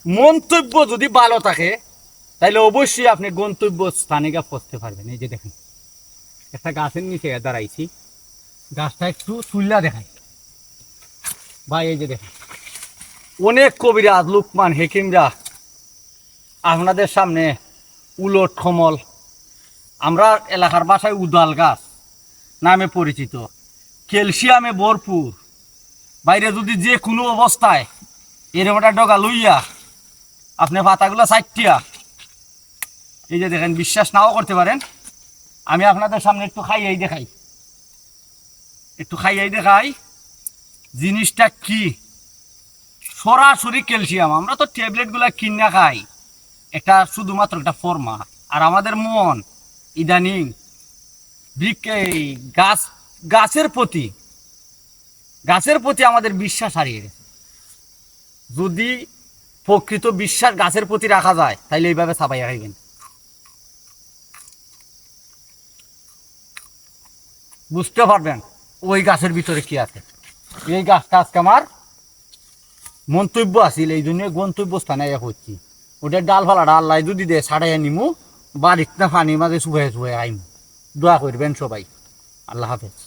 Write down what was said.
মন্তব্য যদি ভালো থাকে তাহলে অবশ্যই আপনি গন্তব্য স্থানে গিয়ে পৌঁছতে পারবেন। এই যে দেখেন একটা গাছের নিচে দাঁড়াইছি, গাছটা একটু তুল্লা দেখাই ভাই। এই যে দেখেন অনেক কবিরাজ লুকমান হেকিমরা আপনাদের সামনে উলট কমল, আমরা এলাকার বাসায় উদাল গাছ নামে পরিচিত, ক্যালসিয়ামে ভরপুর। বাইরে যদি যে কোনো অবস্থায় এরকম একটা ডগা লইয়া আপনি পাতাগুলো চারটিয়া, এই যে দেখেন, বিশ্বাস নাও করতে পারেন, আমি আপনাদের সামনে একটু খাইয়াই দেখাই জিনিসটা কি। সরাসরি ক্যালসিয়াম। আমরা তো ট্যাবলেটগুলো কিনে খাই, এটা শুধুমাত্র একটা ফর্মা। আর আমাদের মন ইদানিং গাছ গাছের প্রতি আমাদের বিশ্বাস হারিয়ে গেছে। যদি প্রকৃত বিশ্বাস গাছের প্রতি রাখা যায় তাহলে এইভাবে ছাপাইয়া খাইবেন, বুঝতে পারবেন ওই গাছের ভিতরে কি আছে। এই গাছটা আজকে আমার মন্তব্য আছিল, এই জন্য গন্তব্য স্থানে হচ্ছি। ওটার ডালফালাটা আল্লাহ যদি দে ছাড়াইয়া নিমু, বাড়িতে পানি মাঝে শুয়ে আইমু। দোয়া করবেন সবাই। আল্লাহ হাফেজ।